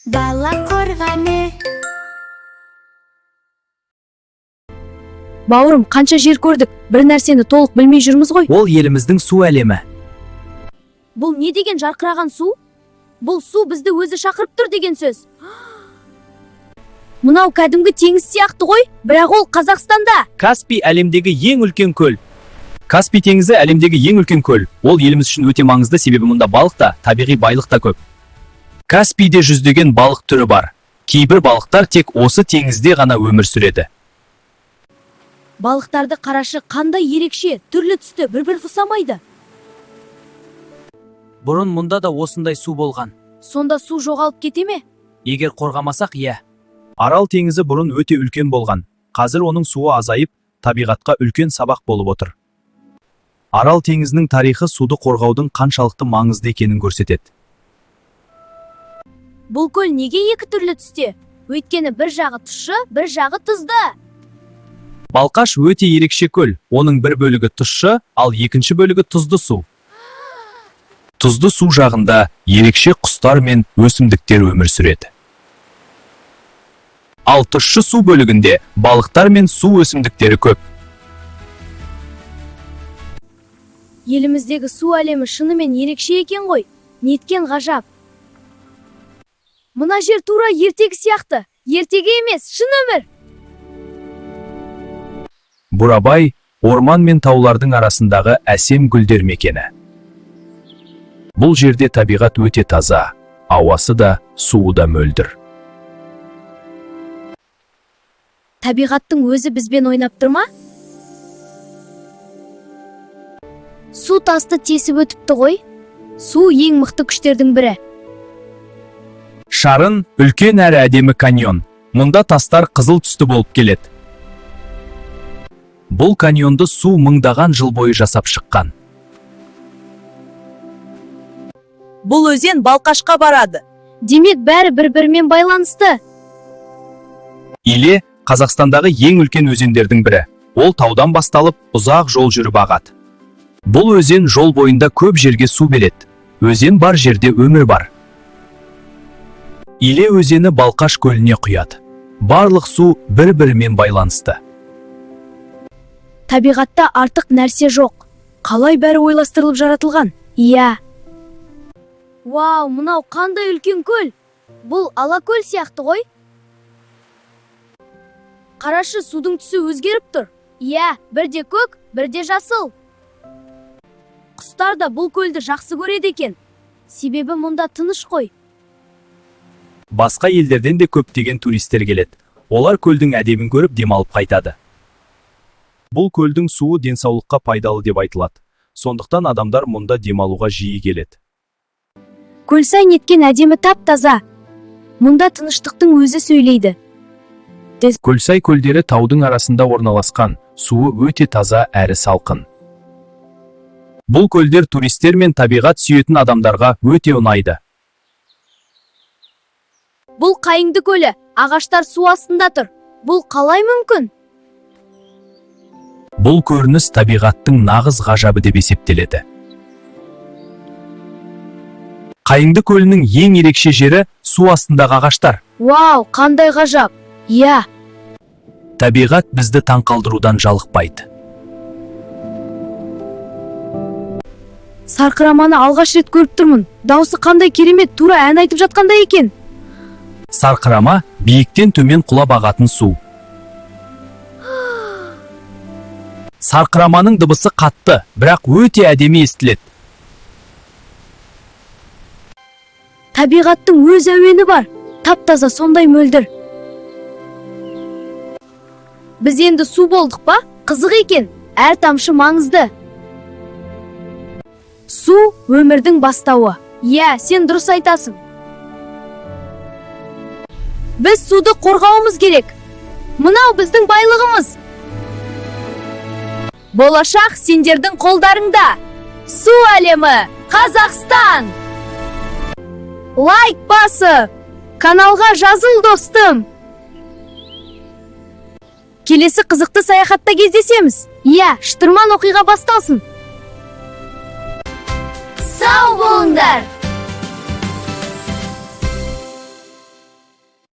Бала қорғаны. Бауырым, қанша жер көрдік, бір нәрсені толық білмей жүрміз ғой. Ол еліміздің су әлемі. Бұл не деген жарқыраған су? Бұл су бізді өзі шақырып тұр деген сөз. Мынау кәдімгі теңіз сияқты ғой, бірақ ол Қазақстанда. Каспий әлемдегі ең үлкен көл. Каспий теңізі әлемдегі ең үлкен көл. Ол еліміз үшін өте маңызды, себебі мұнда балық та, табиғи байлық та көп. Каспийде жүздеген балық түрі бар. Кейбір балықтар тек осы теңізде ғана өмір сүреді. Балықтарды қарашы, қандай ерекше, түрлі түсті, бір-бір ұқсамайды. Бұрын мұнда да осындай су болған. Сонда су жоғалып кете ме? Егер қорғамасақ, иә. Арал теңізі бұрын өте үлкен болған. Қазір оның суы азайып, табиғатқа үлкен сабақ болып отыр. Арал теңізінің тарихы суды қорғаудың қаншалықты маңызды екенін көрсетеді. Бұл көл неге екі түрлі түсте? Өйткені бір жағы тұщы, бір жағы тұзды. Балқаш өте ерекше көл. Оның бір бөлігі тұщы, ал екінші бөлігі тұзды су. Тұзды су жағында ерекше құстар мен өсімдіктер өмір сүреді. Ал тұщы су бөлігінде балықтар мен су өсімдіктері көп. Еліміздегі су әлемі шынымен ерекше екен ғой. Неткен ғажап. Мына жер тура ертегі сияқты. Ертегі емес, шын өмір. Бурабай орман мен таулардың арасындағы әсем гүлдер мекені. Бұл жерде табиғат өте таза, ауасы да, суы да мөлдір. Табиғаттың өзі бізбен ойнап тұр ма? Су тасты тесіп өтіпті ғой. Су ең мықты күштердің бірі. Шарын үлкен әрі әдемі каньон. Мұнда тастар қызыл түсті болып келеді. Бұл каньонды су мыңдаған жыл бойы жасап шыққан. Бұл өзен Балқашқа барады. Демек бәрі бір-бірімен байланысты. Иле Қазақстандағы ең үлкен өзендердің бірі. Ол таудан басталып, ұзақ жол жүріп ағады. Бұл өзен жол бойында көп жерге су береді. Өзен бар жерде өмір бар. Иле өзені Балқаш көліне құяды. Барлық су бір-бірімен байланысты. Табиғатта артық нәрсе жоқ. Қалай бәрі ойластырылып жаратылған? Иә. Вау, мынау қандай үлкен көл. Бұл Алакөл сияқты ғой. Қарашы, судың түсі өзгеріп тұр. Иә, бірде көк, бірде жасыл. Құстар да бұл көлді жақсы көреді екен. Себебі мұнда тыныш қой. Басқа елдерден де көптеген туристер келеді. Олар көлдің әдемін көріп демалып қайтады. Бұл көлдің суы денсаулыққа пайдалы деп айтылады. Сондықтан адамдар мұнда демалуға жиі келеді. Көлсай неткен әдемі тап-таза. Мұнда тыныштықтың өзі сөйлейді. Көлсай көлдері таудың арасында орналасқан, суы өте таза әрі салқын. Бұл көлдер туристер мен табиғат сүйетін адамдарға өте ұнайды. Бұл Қайыңды көлі, ағаштар су астында тұр. Бұл қалай мүмкін? Бұл көрініс табиғаттың нағыз ғажабы деп есептеледі. Қайыңды көлінің ең ерекше жері су астындағы ағаштар. Вау, қандай ғажап. Иә. Табиғат бізді таңқалдырудан жалықпайды. Сарқыраманы алғаш рет көріп тұрмын. Дауысы қандай керемет, тура ән айтып жатқандай екен. Сарқырама биіктен төмен құлап ағатын су. Сарқыраманың дыбысы қатты, бірақ өте әдемі естіледі. Табиғаттың өз әуені бар. Тап-таза, сондай мөлдір. Біз енді су болдық па? Қызық екен. Әр тамшы маңызды. Су өмірдің бастауы. Иә, сен дұрыс айтасың. Біз суды қорғауымыз керек. Мынау біздің байлығымыз. Болашақ сендердің қолдарыңда. Су әлемі, Қазақстан! Лайк басып, каналға жазыл достым. Келесі қызықты саяхатта кездесеміз. Иә, шытырман оқиға басталсын. Сау болыңдар!